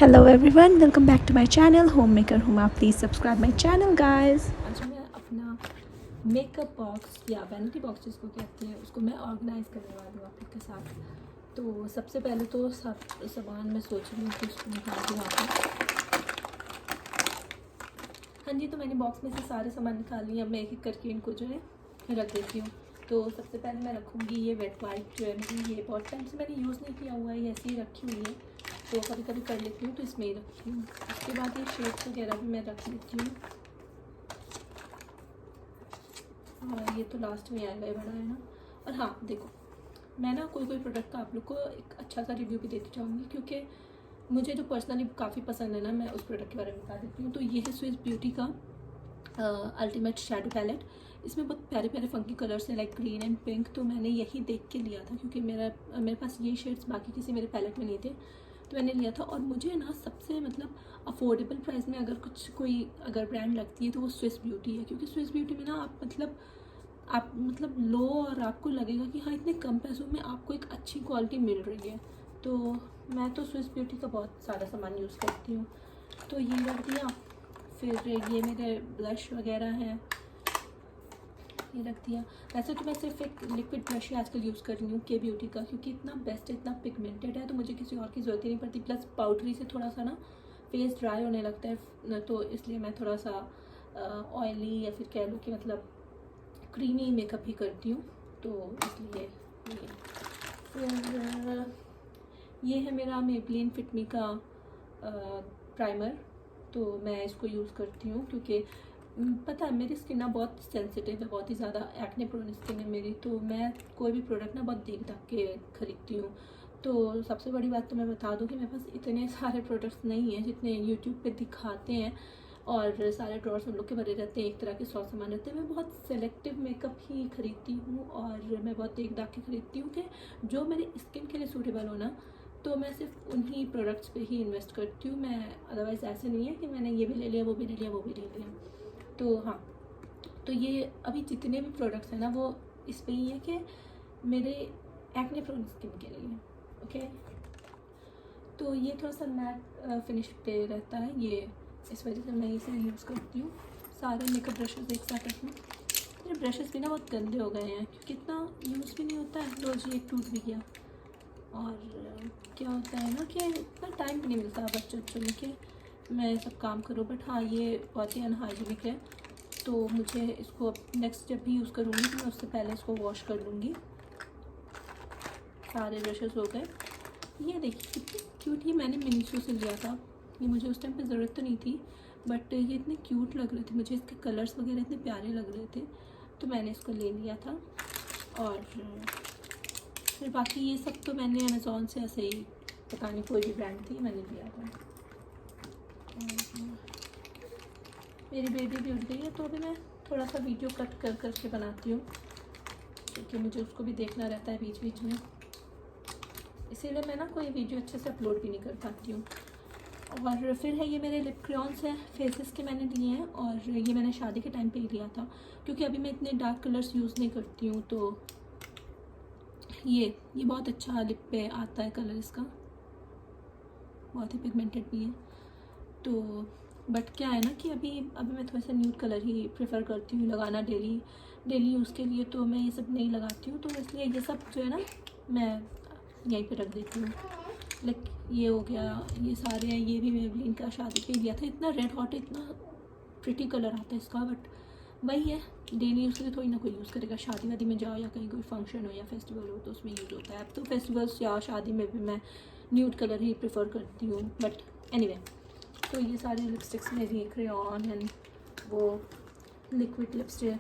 Hello everyone, welcome back to my channel Homemaker Huma. Please subscribe my channel guys. आज मैं अपना makeup box या vanity box जिसको कहते हैं उसको मैं ऑर्गेनाइज़ करने वाली हूँ आप लोग के साथ। तो सबसे पहले तो सब सामान मैं सोच रही हूँ कि उसको निकाल दूँ यहाँ पर। हाँ जी, तो मैंने बॉक्स में से सारे सामान निकाल लिए। अब मैं एक एक करके इनको जो है रख देती हूँ। तो सबसे पहले मैं रखूँगी ये वेट वाइट जो है मेरी, ये बहुत टाइम से मैंने यूज़ नहीं किया हुआ है, ये ऐसे ही रखी हुई है, तो कभी कभी कर लेती हूँ तो इसमें ही रखती हूँ। उसके बाद ये शेड्स वगैरह भी मैं रख लेती हूँ। और ये तो लास्ट में आएगा, ये बड़ा है ना। और हाँ देखो, मैं ना कोई प्रोडक्ट का आप लोग को एक अच्छा सा रिव्यू भी देती चाहूँगी, क्योंकि मुझे जो पर्सनली काफ़ी पसंद है ना, मैं उस प्रोडक्ट के बारे में बता देती हूँ। तो ये है स्विस ब्यूटी का अल्टीमेट शैडो पैलेट। इसमें बहुत प्यारे प्यारे फंकी कलर्स हैं, लाइक ग्रीन एंड पिंक। तो मैंने यही देख के लिया था, क्योंकि मेरे पास ये शेड्स बाकी किसी मेरे पैलेट में नहीं थे, तो मैंने लिया था। और मुझे ना सबसे मतलब अफोर्डेबल प्राइस में अगर कोई ब्रांड लगती है तो वो स्विस ब्यूटी है। क्योंकि स्विस ब्यूटी में ना आप मतलब लो और आपको लगेगा कि हाँ इतने कम पैसों में आपको एक अच्छी क्वालिटी मिल रही है। तो मैं तो स्विस ब्यूटी का बहुत सारा सामान यूज़ करती हूँ। तो ये रख दिया। फिर ये मेरे ब्लश वगैरह हैं, ये रख दिया। वैसे तो मैं सिर्फ एक लिक्विड ब्रश ही आजकल यूज़ कर रही हूँ के ब्यूटी का, क्योंकि इतना बेस्ट है, इतना पिगमेंटेड है, तो मुझे किसी और की ज़रूरत ही नहीं पड़ती। प्लस पाउडरी से थोड़ा सा ना फेस ड्राई होने लगता है, तो इसलिए मैं थोड़ा सा ऑयली या फिर कह लो कि मतलब क्रीमी मेकअप ही करती हूँ, तो इसलिए ये। फिर ये है मेरा मेबलिन फिट मी का प्राइमर। तो मैं इसको यूज़ करती हूँ क्योंकि पता है मेरी स्किन ना बहुत सेंसिटिव है, बहुत ही ज़्यादा एक्ने प्रोन स्किन है मेरी। तो मैं कोई भी प्रोडक्ट ना बहुत देख दाख के खरीदती हूँ। तो सबसे बड़ी बात तो मैं बता दूँ कि मेरे पास इतने सारे प्रोडक्ट्स नहीं हैं जितने यूट्यूब पे दिखाते हैं, और सारे ड्रॉर्स उन लोग के भरे रहते हैं, एक तरह के 100 सामान रहते हैं। मैं बहुत सेलेक्टिव मेकअप ही खरीदती हूँ, और मैं बहुत देख दाख के खरीदती हूँ कि जो मेरी स्किन के लिए सूटेबल हो ना, तो मैं सिर्फ उन्हीं प्रोडक्ट्स पे ही इन्वेस्ट करती हूँ। मैं अदरवाइज़ ऐसे नहीं है कि मैंने ये भी ले लिया, वो भी ले लिया, वो भी ले लिया। तो हाँ, तो ये अभी जितने भी प्रोडक्ट्स हैं ना, वो इस पे ही है कि मेरे एक्ने प्रोन स्किन के लिए। ओके, तो ये थोड़ा सा मैट फिनिश पे रहता है, ये इस वजह से मैं इसे यूज़ करती हूँ। सारे मेकअप ब्रशेज़ एक साथ रखूँ। मेरे ब्रशेज़ भी ना बहुत गंदे हो गए हैं, क्योंकि इतना यूज़ भी नहीं होता है। रोज़ ये टूट भी गया। और क्या होता है ना कि इतना टाइम भी नहीं मिलता बच्चों में कि मैं सब काम करूँ। बट हाँ, ये बहुत ही अनहाइजीनिक है, तो मुझे इसको अब नेक्स्ट जब भी यूज़ करूँगी तो मैं उससे पहले इसको वॉश कर लूँगी। सारे ब्रशेज़ हो गए। ये देखिए कितनी क्यूट, ये मैंने मीशो से लिया था। ये मुझे उस टाइम पे ज़रूरत तो नहीं थी, बट ये इतने क्यूट लग रहे थे मुझे, इसके कलर्स वगैरह इतने प्यारे लग रहे थे, तो मैंने इसको ले लिया था। और फिर बाकी ये सब तो मैंने अमेज़ोन से ऐसे ही, पता नहीं कोई भी ब्रांड थी, मैंने लिया था। मेरी बेबी भी उठ गई है, तो अभी मैं थोड़ा सा वीडियो कट कर करके बनाती हूँ, क्योंकि मुझे उसको भी देखना रहता है बीच बीच में, इसीलिए मैं ना कोई वीडियो अच्छे से अपलोड भी नहीं कर पाती हूँ। और फिर है ये मेरे लिप क्रेयॉन्स हैं, फेसेस के मैंने लिए हैं, और ये मैंने शादी के टाइम पे ही लिया था, क्योंकि अभी मैं इतने डार्क कलर्स यूज़ नहीं करती हूँ। तो ये बहुत अच्छा लिप पे आता है कलर इसका, बहुत ही पिगमेंटेड भी है। तो बट क्या है ना कि अभी मैं थोड़ा सा न्यूड कलर ही प्रेफर करती हूँ लगाना डेली यूज़ के लिए, तो मैं ये सब नहीं लगाती हूँ। तो इसलिए ये सब जो है ना मैं यहीं पे रख देती हूँ। लाइक ये हो गया, ये सारे हैं, ये भी मेबलिन का शादी पे लिया था। इतना रेड हॉट, इतना प्रिटी कलर आता है इसका, बट वही है, डेली यूज़ के लिए थोड़ी ना कोई यूज़ करेगा। शादी वादी में जाओ या कहीं कोई फंक्शन हो या फेस्टिवल हो तो उसमें यूज़ होता है। अब तो फेस्टिवल्स या शादी में भी मैं न्यूड कलर ही प्रेफर करती हूँ। बट एनीवे, तो ये सारे लिपस्टिक्स मेरी क्रेयॉन एंड वो लिक्विड लिपस्टिक।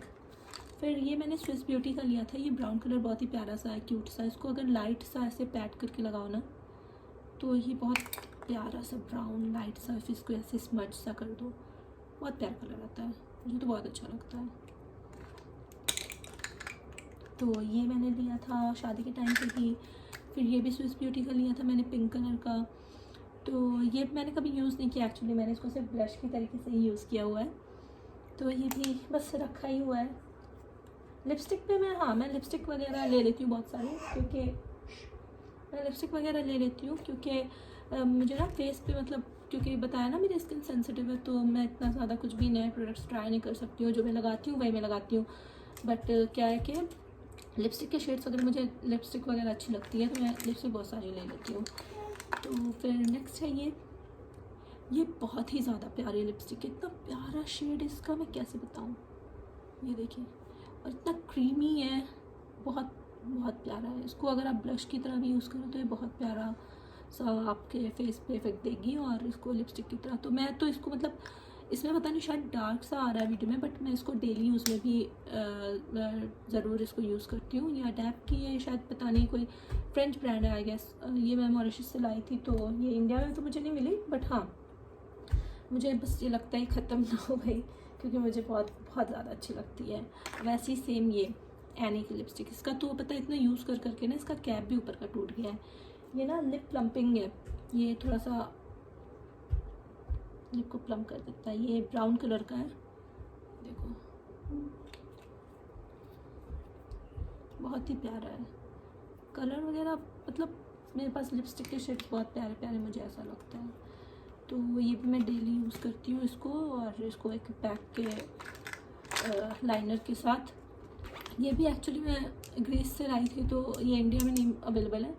फिर ये मैंने स्विस ब्यूटी का लिया था, ये ब्राउन कलर बहुत ही प्यारा सा है, क्यूट सा। इसको अगर लाइट सा ऐसे पैट करके लगाओ ना, तो ये बहुत प्यारा सा ब्राउन लाइट सा, फिर इसको ऐसे स्मज सा कर दो, बहुत प्यारा कलर आता है, मुझे तो बहुत अच्छा लगता है। तो ये मैंने लिया था शादी के टाइम पे ही। फिर ये भी स्विस ब्यूटी का लिया था मैंने, पिंक कलर का। तो ये मैंने कभी यूज़ नहीं किया एक्चुअली, मैंने इसको सिर्फ ब्रश की तरीके से ही यूज़ किया हुआ है। तो ये भी बस रखा ही हुआ है। लिपस्टिक पे मैं लिपस्टिक वगैरह ले लेती हूँ बहुत सारी, क्योंकि मैं लिपस्टिक वगैरह ले लेती हूँ क्योंकि मुझे ना फेस पे मतलब, क्योंकि बताया ना मेरी स्किन सेंसिटिव है, तो मैं इतना ज़्यादा कुछ भी नए प्रोडक्ट्स ट्राई नहीं कर सकती हूँ। जो मैं लगाती हूँ वही मैं लगाती हूँ। बट क्या है कि लिपस्टिक के शेड्स अगर मुझे लिपस्टिक वगैरह अच्छी लगती है तो मैं लिपस्टिक बहुत सारी ले लेती हूँ। तो फिर नेक्स्ट है ये बहुत ही ज़्यादा प्यारी लिपस्टिक है। इतना प्यारा शेड इसका, मैं कैसे बताऊँ। ये देखिए, और इतना क्रीमी है, बहुत बहुत प्यारा है। इसको अगर आप ब्लश की तरह भी यूज़ करो तो ये बहुत प्यारा सा आपके फेस पे इफेक्ट देगी, और इसको लिपस्टिक की तरह। तो मैं तो इसको मतलब, इसमें पता नहीं शायद डार्क सा आ रहा है वीडियो में, बट मैं इसको डेली यूज़ में भी ज़रूर इसको यूज़ करती हूँ। ये अडैप की है शायद, पता नहीं, कोई फ्रेंच ब्रांड है आई गेस। ये मैं मॉरिशस से लाई थी, तो ये इंडिया में तो मुझे नहीं मिली, बट हाँ मुझे बस ये लगता है ख़त्म ना हो गई, क्योंकि मुझे बहुत बहुत ज़्यादा अच्छी लगती है। वैसे ही सेम ये एनी की लिपस्टिक, इसका तो पता है इतना यूज़ कर करके ना इसका कैप भी ऊपर का टूट गया है। ये ना लिप प्लम्पिंग है, ये थोड़ा सा लिप को प्लम कर देता है। ये ब्राउन कलर का है, देखो बहुत ही प्यारा है कलर वगैरह। मतलब मेरे पास लिपस्टिक के शेड बहुत प्यारे प्यारे, मुझे ऐसा लगता है। तो ये भी मैं डेली यूज़ करती हूँ इसको, और इसको एक पैक के लाइनर के साथ। ये भी एक्चुअली मैं ग्रीस से लाई थी, तो ये इंडिया में नहीं अवेलेबल है,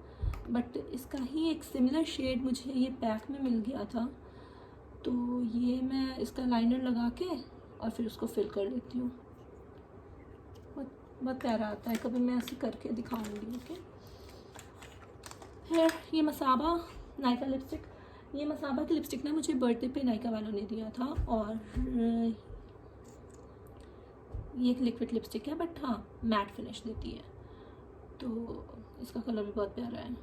बट इसका ही एक सिमिलर शेड मुझे ये पैक में मिल गया था। तो ये मैं इसका लाइनर लगा के और फिर उसको फिल कर लेती हूँ। बहुत प्यारा आता है, कभी मैं ऐसे करके दिखाऊंगी। ओके, है ये मसाबा नायका लिपस्टिक। ये मसाबा की लिपस्टिक ना मुझे बर्थडे पे नायका वालों ने दिया था, और ये एक लिक्विड लिपस्टिक है, बट हाँ मैट फिनिश देती है। तो इसका कलर भी बहुत प्यारा है।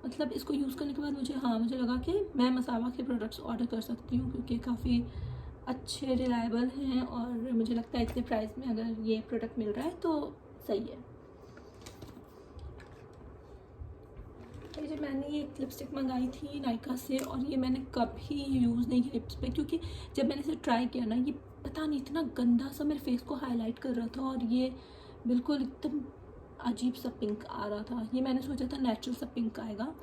मतलब इसको यूज़ करने के बाद मुझे लगा कि मैं मसाबा के प्रोडक्ट्स ऑर्डर कर सकती हूँ, क्योंकि काफ़ी अच्छे रिलायबल हैं, और मुझे लगता है इतने प्राइस में अगर ये प्रोडक्ट मिल रहा है तो सही है। ये मैंने ये एक लिपस्टिक मंगाई थी नायका से, और ये मैंने कभी यूज़ नहीं की लिप्स पे, क्योंकि जब मैंने इसे ट्राई किया ना, ये पता नहीं इतना गंदा सा मेरे फेस को हाईलाइट कर रहा था, और ये बिल्कुल एकदम अजीब सा पिंक आ रहा था। ये मैंने सोचा था नेचुरल सा पिंक आएगा,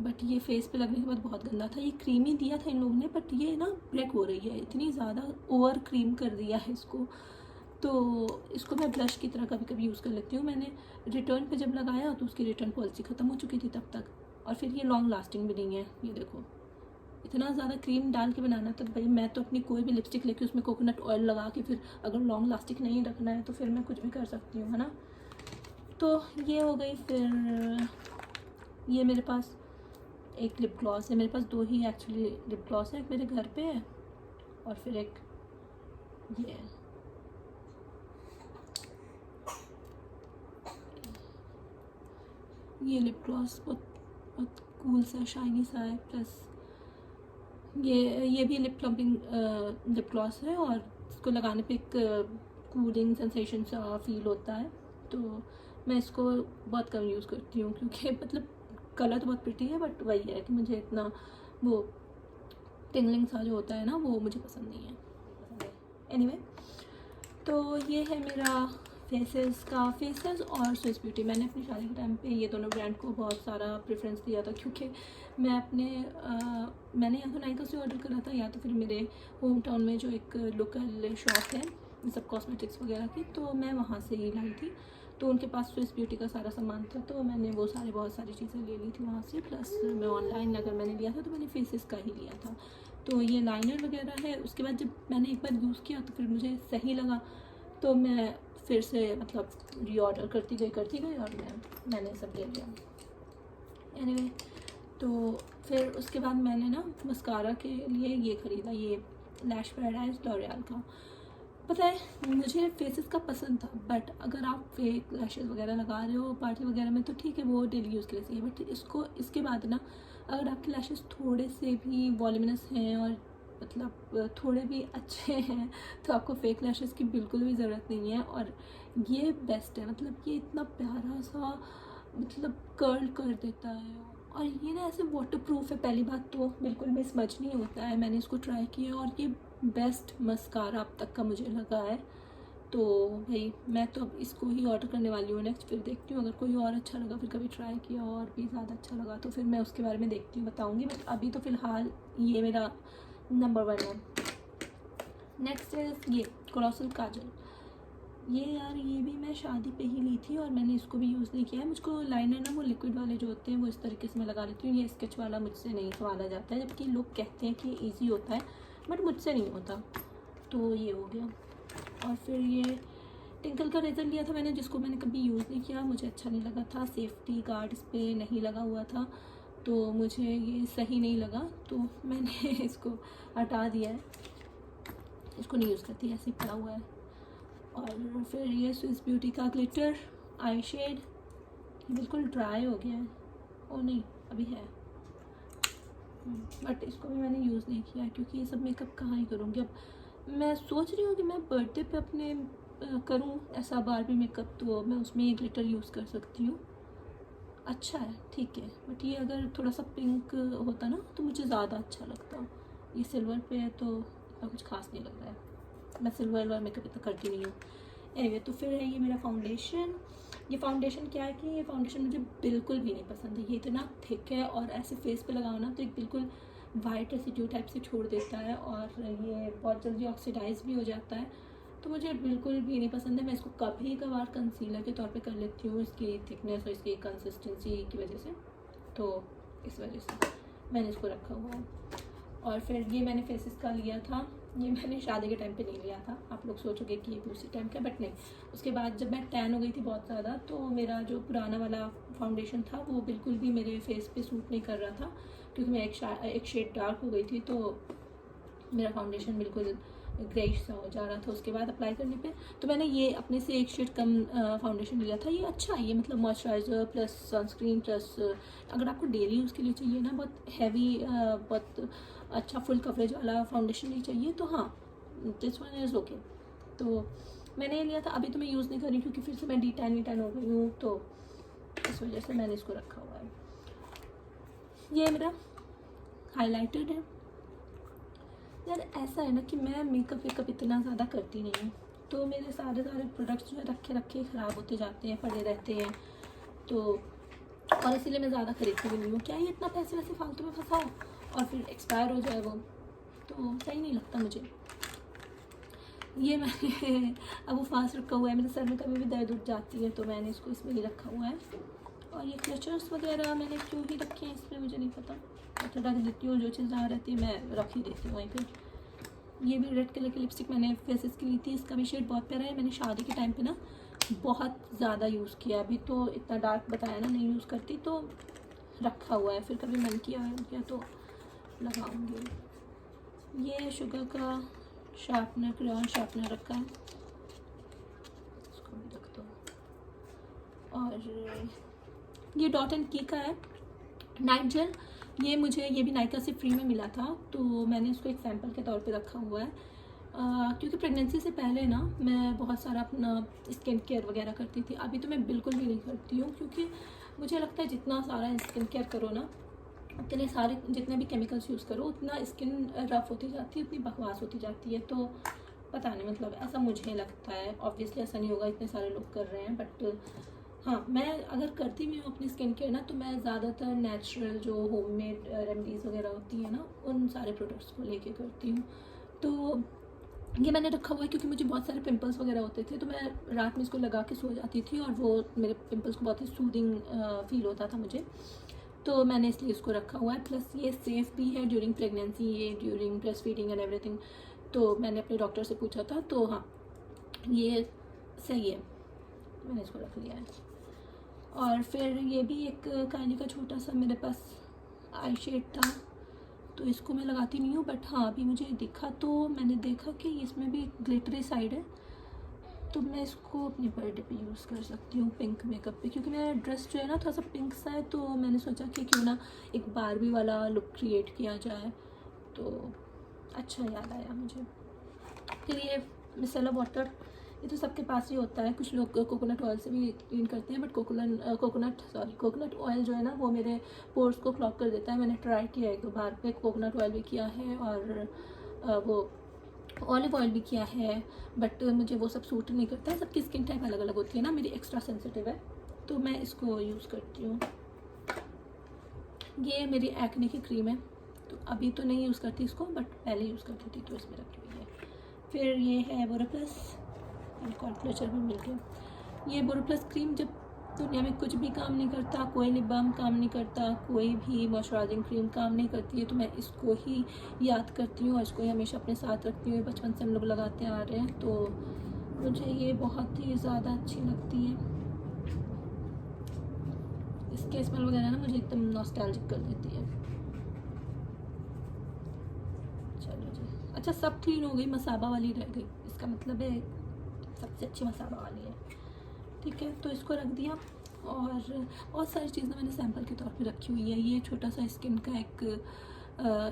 बट ये फेस पे लगने के बाद बहुत गंदा था। ये क्रीमी दिया था इन लोगों ने, बट ये ना ब्रेक हो रही है, इतनी ज़्यादा ओवर क्रीम कर दिया है इसको। तो इसको मैं ब्लश की तरह कभी कभी यूज़ कर लेती हूँ। मैंने रिटर्न पे जब लगाया तो उसकी रिटर्न पॉलिसी ख़त्म हो चुकी थी तब तक, और फिर ये लॉन्ग लास्टिंग भी नहीं है। ये देखो, इतना ज़्यादा क्रीम डाल के बनाना, तो भाई मैं तो अपनी कोई भी लिपस्टिक लेके उसमें कोकोनट ऑयल लगा के, फिर अगर लॉन्ग लास्टिंग नहीं रखना है तो फिर मैं कुछ भी कर सकती हूँ, है ना। तो ये हो गई। फिर ये मेरे पास एक लिप ग्लॉस है, मेरे पास दो ही एक्चुअली लिप ग्लॉस है, एक मेरे घर पे है और फिर एक ये है। ये लिप ग्लॉस बहुत कूल सा शाइनी सा है, प्लस ये भी लिप प्लम्पिंग लिप ग्लॉस है, और इसको लगाने पे एक कूलिंग सेंसेशन सा फील होता है। तो मैं इसको बहुत कम यूज़ करती हूँ, क्योंकि मतलब कलर तो बहुत प्रिटी है, बट वही है कि मुझे इतना वो टिंगलिंग सा जो होता है ना, वो मुझे पसंद नहीं है। एनीवे, तो ये है मेरा फेसेस और स्विस ब्यूटी। मैंने अपनी शादी के टाइम पे ये दोनों ब्रांड को बहुत सारा प्रेफरेंस दिया था, क्योंकि मैं मैंने या तो नायका से ऑर्डर करा था, या तो फिर मेरे होम टाउन में जो एक लोकल शॉप है सब कॉस्मेटिक्स वगैरह की, तो मैं वहाँ से ही लाई थी। तो उनके पास स्विस ब्यूटी का सारा सामान था, तो मैंने वो बहुत सारी चीज़ें ले ली थी वहाँ से। प्लस मैं ऑनलाइन अगर मैंने लिया था तो मैंने फेसेस का ही लिया था। तो ये लाइनर वगैरह है। उसके बाद जब मैंने एक बार यूज़ किया तो फिर मुझे सही लगा, तो मैं फिर से मतलब रीऑर्डर करती गई और मैंने सब ले लिया। एनीवे, तो फिर उसके बाद मैंने ना मस्कारा के लिए ये ख़रीदा, ये लैश पैराडाइज लॉरियल का। पता है मुझे फेसेस का पसंद था, बट अगर आप फेक लैशेस वगैरह लगा रहे हो पार्टी वगैरह में तो ठीक है, वो डेली यूज़ के लिए सही है। बट इसके बाद ना अगर आपके लैशेस थोड़े से भी वॉल्यूमिनस हैं और मतलब थोड़े भी अच्छे हैं, तो आपको फेक लैशेस की बिल्कुल भी ज़रूरत नहीं है। और ये बेस्ट है, मतलब ये इतना प्यारा सा मतलब कर्ल कर देता है, और ये ना ऐसे वाटरप्रूफ है। पहली बात तो बिल्कुल भी स्मज नहीं होता है, मैंने इसको ट्राई किया और ये बेस्ट मस्कारा अब तक का मुझे लगा है। तो भाई मैं तो अब इसको ही ऑर्डर करने वाली हूँ नेक्स्ट। फिर देखती हूँ अगर कोई और अच्छा लगा, फिर कभी ट्राई किया और भी ज़्यादा अच्छा लगा तो फिर मैं उसके बारे में देखती हूँ, बताऊँगी। बट अभी तो फ़िलहाल ये मेरा नंबर 1 है। नेक्स्ट इज़ ये कोलोसल काजल। ये यार ये भी मैं शादी पे ही ली थी और मैंने इसको भी यूज़ नहीं किया है। मुझको लाइनर ना वो लिक्विड वाले जो होते हैं वो इस तरीके से मैं लगा लेती हूँ। ये स्केच वाला मुझसे नहीं संभाला जाता है, जबकि लोग कहते हैं कि ईजी होता है, बट मुझसे नहीं होता। तो ये हो गया। और फिर ये टिंकल का रेज़र लिया था मैंने, जिसको मैंने कभी यूज़ नहीं किया, मुझे अच्छा नहीं लगा था। सेफ्टी गार्ड इस पर नहीं लगा हुआ था तो मुझे ये सही नहीं लगा, तो मैंने इसको हटा दिया है, इसको नहीं यूज़ करती, ऐसे ही पड़ा हुआ है। और फिर ये स्विस ब्यूटी का ग्लिटर आई शेड, बिल्कुल ड्राई हो गया है। ओ नहीं, अभी है, बट इसको भी मैंने यूज़ नहीं किया क्योंकि ये सब मेकअप कहाँ ही करूँगी। अब मैं सोच रही हूँ कि मैं बर्थडे पे अपने करूँ ऐसा बारबी मेकअप, तो मैं उसमें ये ग्लिटर यूज़ कर सकती हूँ। अच्छा है, ठीक है, बट ये अगर थोड़ा सा पिंक होता ना तो मुझे ज़्यादा अच्छा लगता। ये सिल्वर पे है तो इतना कुछ खास नहीं लग रहा है, मैं सिल्वर मेकअप इतना करती नहीं हूँ। एनीवे, तो फिर है ये मेरा फाउंडेशन। ये फाउंडेशन क्या है कि ये फाउंडेशन मुझे बिल्कुल भी नहीं पसंद है। ये इतना थिक है और ऐसे फेस पे लगाओ ना तो एक बिल्कुल वाइट रेसिड्यू टाइप से छोड़ देता है और ये बहुत जल्दी ऑक्सीडाइज भी हो जाता है, तो मुझे बिल्कुल भी नहीं पसंद है। मैं इसको कभी कभार कंसीलर के तौर पे कर लेती हूँ, इसकी थिकनेस और इसकी कंसिस्टेंसी की वजह से, तो इस वजह से मैंने इसको रखा हुआ है। और फिर ये मैंने फेसेस का लिया था, ये मैंने शादी के टाइम पे नहीं लिया था। आप लोग सोचोगे कि ये भी उसी टाइम का, बट नहीं। उसके बाद जब मैं टैन हो गई थी बहुत ज़्यादा, तो मेरा जो पुराना वाला फाउंडेशन था वो बिल्कुल भी मेरे फेस पे सूट नहीं कर रहा था, क्योंकि मैं एक शेड डार्क हो गई थी, तो मेरा फाउंडेशन बिल्कुल ग्रेइश सा हो जा रहा था उसके बाद अप्लाई करने पे। तो मैंने ये अपने से एक शेड कम फाउंडेशन लिया था। ये अच्छा है, ये मतलब मॉइस्चराइज़र प्लस सनस्क्रीन प्लस अगर आपको डेली यूज़ के लिए चाहिए ना, बहुत हैवी बहुत अच्छा फुल कवरेज वाला फाउंडेशन नहीं चाहिए, तो हाँ दिस वन इज़ ओके। तो मैंने ये लिया था। अभी तो मैं यूज़ नहीं कर रही क्योंकि फिर से मैं डी टैन हो गई हूँ, तो इस वजह से मैंने इसको रखा हुआ है। ये मेरा हाइलाइटर है। यार ऐसा है ना कि मैं मेकअप इतना ज़्यादा करती नहीं हूँ, तो मेरे सारे प्रोडक्ट्स जो है रखे ख़राब होते जाते हैं, पड़े रहते हैं, तो और इसीलिए मैं ज़्यादा खरीदती भी नहीं हूँ। क्या ये इतना पैसे वैसे फालतू में फंसाओ और फिर एक्सपायर हो जाए वो, तो सही नहीं लगता मुझे। ये मैंने अब वो फास्ट रखा हुआ है, मेरे सर में कभी भी दर्द उठ जाती है तो मैंने इसको इसमें ही रखा हुआ है। और ये क्लचर्स वगैरह मैंने क्यों ही रखे हैं इसमें मुझे नहीं पता, तो रख देती हूँ, जो चीज़ जहाँ रहती है मैं रख ही देती हूँ वहीं पे। ये भी रेड कलर की लिपस्टिक मैंने फेसेस की ली थी, इसका भी शेड बहुत प्यारा है। मैंने शादी के टाइम पे ना बहुत ज़्यादा यूज़ किया, अभी तो इतना डार्क बताया ना नहीं यूज़ करती, तो रखा हुआ है, फिर कभी मन किया तो लगाऊंगी। ये शुगर का शार्पनर, क्रेयॉन शार्पनर रखा है, इसको भी रख दो। और ये डॉट एंड की का है नाइट जेल। ये मुझे ये भी नायका से फ्री में मिला था, तो मैंने इसको एक सैम्पल के तौर पे रखा हुआ है। क्योंकि प्रेगनेंसी से पहले ना मैं बहुत सारा अपना स्किन केयर वगैरह करती थी, अभी तो मैं बिल्कुल भी नहीं करती हूँ, क्योंकि मुझे लगता है जितना सारा स्किन केयर करो ना, उतने सारे जितने भी केमिकल्स यूज़ करो उतना स्किन रफ होती जाती है, उतनी बकवास होती जाती है। तो पता नहीं, मतलब ऐसा मुझे लगता है। ऑब्वियसली ऐसा नहीं होगा, इतने सारे लोग कर रहे हैं, बट हाँ मैं अगर करती भी हूँ अपनी स्किन केयर ना, तो मैं ज़्यादातर नेचुरल जो होममेड रेमेडीज़ वगैरह होती हैं ना, उन सारे प्रोडक्ट्स को लेके करती हूँ। तो ये मैंने रखा हुआ है क्योंकि मुझे बहुत सारे पिंपल्स वगैरह होते थे, तो मैं रात में इसको लगा के सो जाती थी और वो मेरे पिंपल्स को बहुत ही सूदिंग फील होता था मुझे, तो मैंने इसलिए इसको रखा हुआ है। प्लस ये सेफ़ भी है ड्यूरिंग प्रेगनेंसी, ये during breast feeding and everything. तो मैंने अपने डॉक्टर से पूछा था, तो हाँ ये सही है, मैंने इसको रख लिया है। और फिर ये भी एक काइनी का छोटा सा मेरे पास आई शेड था, तो इसको मैं लगाती नहीं हूँ, बट हाँ अभी मुझे दिखा तो मैंने देखा कि इसमें भी ग्लिटरी साइड है, तो मैं इसको अपने बर्थडे पे यूज़ कर सकती हूँ पिंक मेकअप पे, क्योंकि मेरा ड्रेस जो है ना थोड़ा सा पिंक सा है, तो मैंने सोचा कि क्यों ना एक बारबी वाला लुक क्रिएट किया जाए, तो अच्छा याद आया मुझे। फिर ये मिसेलर वाटर, ये तो सबके पास ही होता है, कुछ लोग कोकोनट ऑयल से भी क्लीन करते हैं, बट कोकोनट ऑयल जो है ना वो मेरे पोर्स को क्लॉग कर देता है। मैंने ट्राई किया है 1-2 बार पे, कोकोनट ऑयल भी किया है और वो ऑलिव ऑयल भी किया है, बट मुझे वो सब सूट नहीं करता है। सबकी स्किन टाइप अलग अलग होती है ना, मेरी एक्स्ट्रा सेंसिटिव है तो मैं इसको यूज़ करती हूँ। ये मेरी एक्ने की क्रीम है, तो अभी तो नहीं यूज़ करती इसको, बट पहले यूज़ करती थी तो इसमें रखी हुई है। फिर ये है बोरोप्लस, कॉन्फ्लेचर भी मिल गया। ये बोरोप्लस क्रीम जब दुनिया में कुछ भी काम नहीं करता, कोई लिप बाम काम नहीं करता, कोई भी मॉइस्चराइजिंग क्रीम काम नहीं करती है, तो मैं इसको ही याद करती हूँ और इसको ही हमेशा अपने साथ रखती हूँ। बचपन से हम लोग लगाते आ रहे हैं, तो मुझे ये बहुत ही ज़्यादा अच्छी लगती है। इसके स्मेल वगैरह ना मुझे एकदम नॉस्टैल्जिक कर देती है। चलो जी, अच्छा सब क्लीन हो गई, मसाबा वाली रह गई, इसका मतलब है सबसे अच्छी मसाबा वाली है। ठीक है, तो इसको रख दिया। और बहुत सारी चीज़ें मैंने सैम्पल के तौर पे रखी हुई है। ये छोटा सा स्किन का एक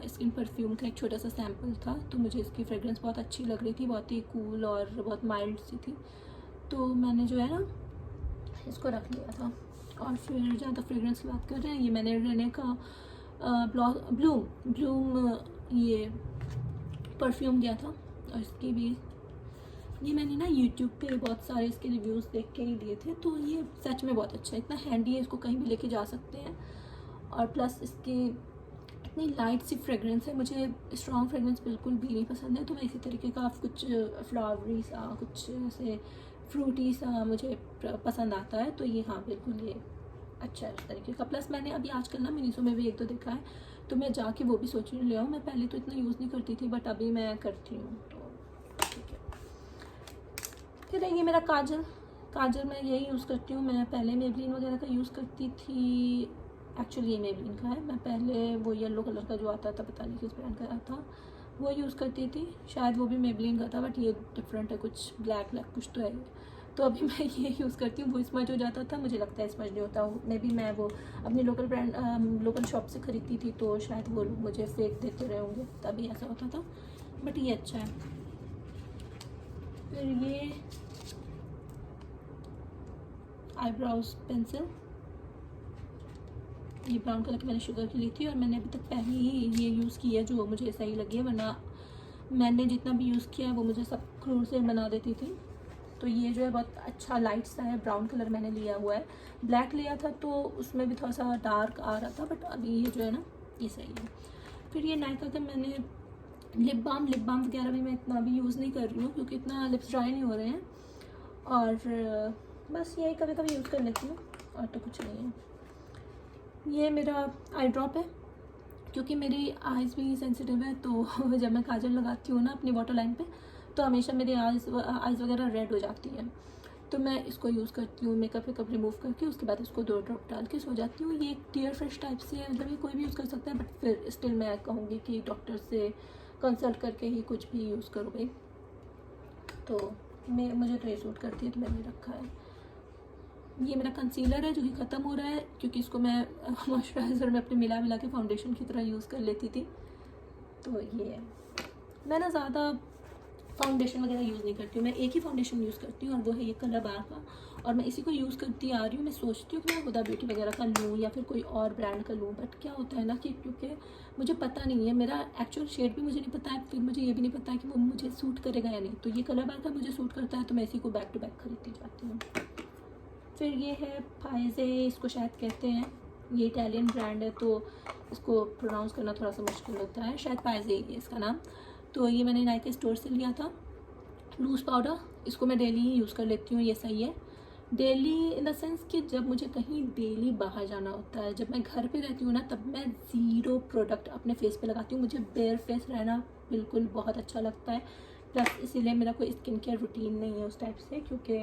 स्किन परफ्यूम का एक छोटा सा सैम्पल था, तो मुझे इसकी फ्रेगरेंस बहुत अच्छी लग रही थी, बहुत ही कूल और बहुत माइल्ड सी थी, तो मैंने जो है ना इसको रख लिया था। और फिर जहाँ तक फ्रेगरेंस की बात कर रहे हैं, ये मैंने रेने का ब्लूम ये परफ्यूम दिया था, और इसकी भी ये मैंने ना यूट्यूब पे बहुत सारे इसके रिव्यूज़ देख के ही लिए थे, तो ये सच में बहुत अच्छा है, इतना हैंडी है, इसको कहीं भी लेके जा सकते हैं। और प्लस इसकी इतनी लाइट सी फ्रेगरेंस है, मुझे स्ट्रॉन्ग फ्रेगरेंस बिल्कुल भी नहीं पसंद है, तो मैं इसी तरीके का कुछ फ्लावरी सा, कुछ ऐसे फ्रूटी सा मुझे पसंद आता है, तो ये हाँ बिल्कुल ये अच्छा है उस तरीके का। प्लस मैंने अभी आजकल ना मिनीसो में भी एक दो देखा है, तो मैं जाके वो भी सोच रही हूँ। मैं पहले तो इतना यूज़ नहीं करती थी, बट अभी मैं करती हूँ, तो ठीक है। फिर ये मेरा काजल मैं यही यूज़ करती हूँ। मैं पहले मेबलिन वगैरह का यूज़ करती थी, एक्चुअली ये मेबलिन का है। मैं पहले वो येलो कलर का जो आता था, पता नहीं किस ब्रांड का आता, वो यूज़ करती थी, शायद वो भी मेबलिन का था, बट ये डिफरेंट है, कुछ ब्लैक कुछ तो है। तो अभी मैं ये यूज़ करती हूँ। वो स्मज हो जाता था, मुझे लगता है स्मज नहीं होता, मे बी मैं वो अपनी लोकल शॉप से ख़रीदती थी, तो शायद वो लोग मुझे फेक देते रहे होंगे, तभी ऐसा होता था, बट ये अच्छा है। फिर ये आईब्रोज पेंसिल, ये ब्राउन कलर की मैंने शुगर की ली थी, और मैंने अभी तक पहले ही ये यूज़ की है, जो मुझे सही लगी है, वरना मैंने जितना भी यूज़ किया है वो मुझे सब क्रूर से बना देती थी। तो ये जो है बहुत अच्छा लाइट सा है, ब्राउन कलर मैंने लिया हुआ है। ब्लैक लिया था तो उसमें भी थोड़ा सा डार्क आ रहा था, बट अभी ये जो है ना ये सही है। फिर ये नायका का मैंने लिप बाम वगैरह भी मैं इतना भी यूज़ नहीं कर रही हूँ, क्योंकि इतना लिप्स ड्राई नहीं हो रहे हैं, और बस यही कभी कभी यूज़ कर लेती हूँ, और तो कुछ नहीं है। ये मेरा आई ड्रॉप है, क्योंकि मेरी आइज़ भी सेंसिटिव है, तो जब मैं काजल लगाती हूँ ना अपनी वाटर लाइन पे, तो हमेशा मेरी आइज़ वगैरह रेड हो जाती है, तो मैं इसको यूज़ करती हूँ मेकअप रिमूव करके, उसके बाद इसको 2 ड्रॉप डाल के सो जाती हूँ। ये एक टीयर फ्रेश टाइप से है, मतलब ये कोई भी यूज़ कर सकता है, बट फिर स्टिल मैं कहूँगी कि डॉक्टर से कंसल्ट करके ही कुछ भी यूज़ करो भाई। तो मुझे तो ये सूट करती है, तो मैंने रखा है। ये मेरा कंसीलर है जो कि ख़त्म हो रहा है, क्योंकि इसको मैं मॉइस्चराइज़र में अपने मिला के फाउंडेशन की तरह यूज़ कर लेती थी। तो ये है, मैं ना ज़्यादा फाउंडेशन वगैरह यूज़ नहीं करती हूँ, मैं एक ही फाउंडेशन यूज़ करती हूँ, और वो है ये कलर बार का, और मैं इसी को यूज़ करती आ रही हूँ। मैं सोचती हूँ कि मैं हुदा ब्यूटी वगैरह का लूँ या फिर कोई और ब्रांड का लूँ, बट क्या होता है ना कि क्योंकि मुझे पता नहीं है, मेरा एक्चुअल शेड भी मुझे नहीं पता है, फिर मुझे ये भी नहीं पता है कि वो मुझे सूट करेगा या नहीं। तो ये कलर बार का मुझे सूट करता है, तो मैं इसी को बैक टू बैक खरीदती जाती हूँ। फिर ये है फाइज़े, इसको शायद कहते हैं, ये इटालियन ब्रांड है, तो इसको प्रोनाउंस करना थोड़ा सा मुश्किल होता है, शायद फाइज़े ही है इसका नाम। तो ये मैंने नाइका स्टोर से लिया था, लूज़ पाउडर। इसको मैं डेली ही यूज़ कर लेती हूँ, ये सही है। डेली इन द सेंस कि जब मुझे कहीं डेली बाहर जाना होता है, जब मैं घर पे रहती हूँ ना, तब मैं ज़ीरो प्रोडक्ट अपने फेस पे लगाती हूँ। मुझे बेयर फेस रहना बिल्कुल बहुत अच्छा लगता है, प्लस इसीलिए मेरा कोई स्किन केयर रूटीन नहीं है उस टाइप से, क्योंकि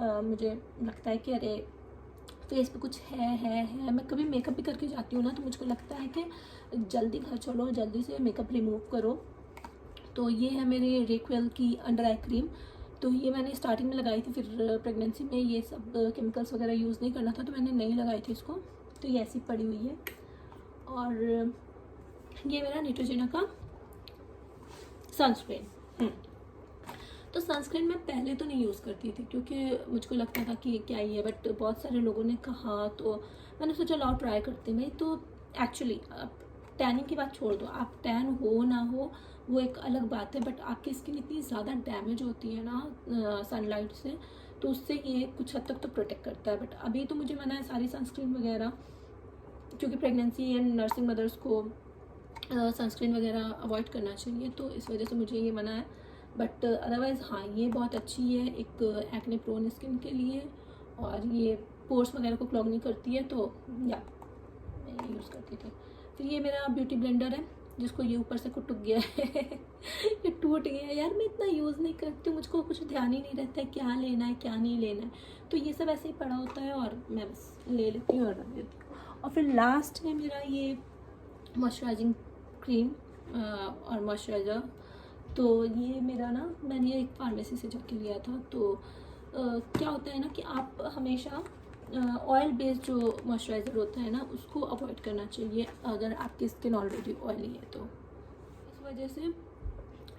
मुझे लगता है कि अरे फेस पे कुछ है। मैं कभी मेकअप भी करके जाती हूँ ना, तो मुझको लगता है कि जल्दी घर चलो, जल्दी से मेकअप रिमूव करो। तो ये है मेरी रेक्वेल की अंडर आई क्रीम, तो ये मैंने स्टार्टिंग में लगाई थी, फिर प्रेगनेंसी में ये सब केमिकल्स वगैरह यूज़ नहीं करना था, तो मैंने नहीं लगाई थी इसको, तो ये ऐसी पड़ी हुई है। और ये मेरा न्यूट्रोजेना का सनस्क्रीन। तो सनस्क्रीन मैं पहले तो नहीं यूज़ करती थी, क्योंकि मुझको लगता था कि क्या ही है, बट बहुत सारे लोगों ने कहा, तो मैंने सोचा लाओ ट्राई करते हैं। तो एक्चुअली टैनिंग की बात छोड़ दो, आप टैन हो ना हो वो एक अलग बात है, बट आपकी स्किन इतनी ज़्यादा डैमेज होती है ना सनलाइट से, तो उससे ये कुछ हद तक तो प्रोटेक्ट करता है। बट अभी तो मुझे मना है सारी सनस्क्रीन वगैरह, क्योंकि प्रेगनेंसी एंड नर्सिंग मदर्स को सनस्क्रीन वगैरह अवॉइड करना चाहिए, तो इस वजह से मुझे ये मना है। बट अदरवाइज़ हाँ, ये बहुत अच्छी है एक एक्ने प्रोन स्किन के लिए, और ये पोर्स वगैरह को क्लॉग नहीं करती है, तो या मैं ये यूज़ करती थी। फिर ये मेरा ब्यूटी ब्लेंडर है, जिसको ये ऊपर से कुटुक गया है ये टूट गया है यार, मैं इतना यूज़ नहीं करती हूँ, मुझको कुछ ध्यान ही नहीं रहता है क्या लेना है क्या नहीं लेना है, तो ये सब ऐसे ही पड़ा होता है और मैं बस ले लेती हूँ और रख देती हूँ। और फिर लास्ट है मेरा ये मॉइस्चराइजिंग क्रीम और मॉइस्चराइज़र। तो ये मेरा ना, मैंने एक फार्मेसी से जाके लिया था। तो क्या होता है ना कि आप हमेशा ऑयल बेस्ड जो मॉइस्चराइज़र होता है ना उसको अवॉइड करना चाहिए अगर आपकी स्किन ऑलरेडी ऑयली है। तो इस वजह से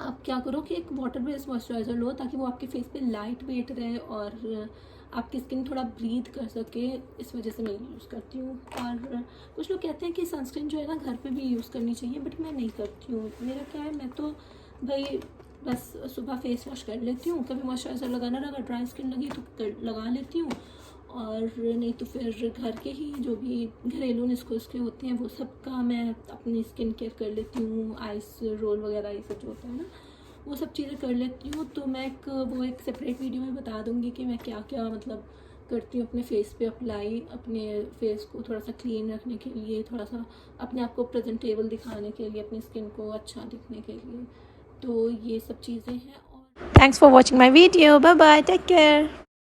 आप क्या करो कि एक वाटर बेस्ड मॉइस्चराइज़र लो, ताकि वो आपके फेस पे लाइट वेट रहे और आपकी स्किन थोड़ा ब्रीथ कर सके। इस वजह से मैं यूज़ करती हूँ। और कुछ लोग कहते हैं कि सनस्क्रीन जो है ना घर पे भी यूज़ करनी चाहिए, बट मैं नहीं करती हूँ। मेरा क्या है, मैं तो भाई बस सुबह फेस वॉश कर लेती हूँ, कभी मॉइस्चराइज़र लगाना लगा, ड्राई स्किन लगी तो लगा लेती हूँ, और नहीं तो फिर घर के ही जो भी घरेलू नुस्खे होते हैं वो सब का मैं अपनी स्किन केयर कर लेती हूँ। आइस रोल वगैरह ये सब जो होता है ना वो सब चीज़ें कर लेती हूँ। तो मैं एक सेपरेट वीडियो में बता दूँगी कि मैं क्या क्या मतलब करती हूँ अपने फेस पे अप्लाई, अपने फेस को थोड़ा सा क्लीन रखने के लिए, थोड़ा सा अपने आप को प्रेजेंटेबल दिखाने के लिए, अपनी स्किन को अच्छा दिखने के लिए। तो ये सब चीज़ें हैं। और Thanks for watching my video. Bye bye. Take care.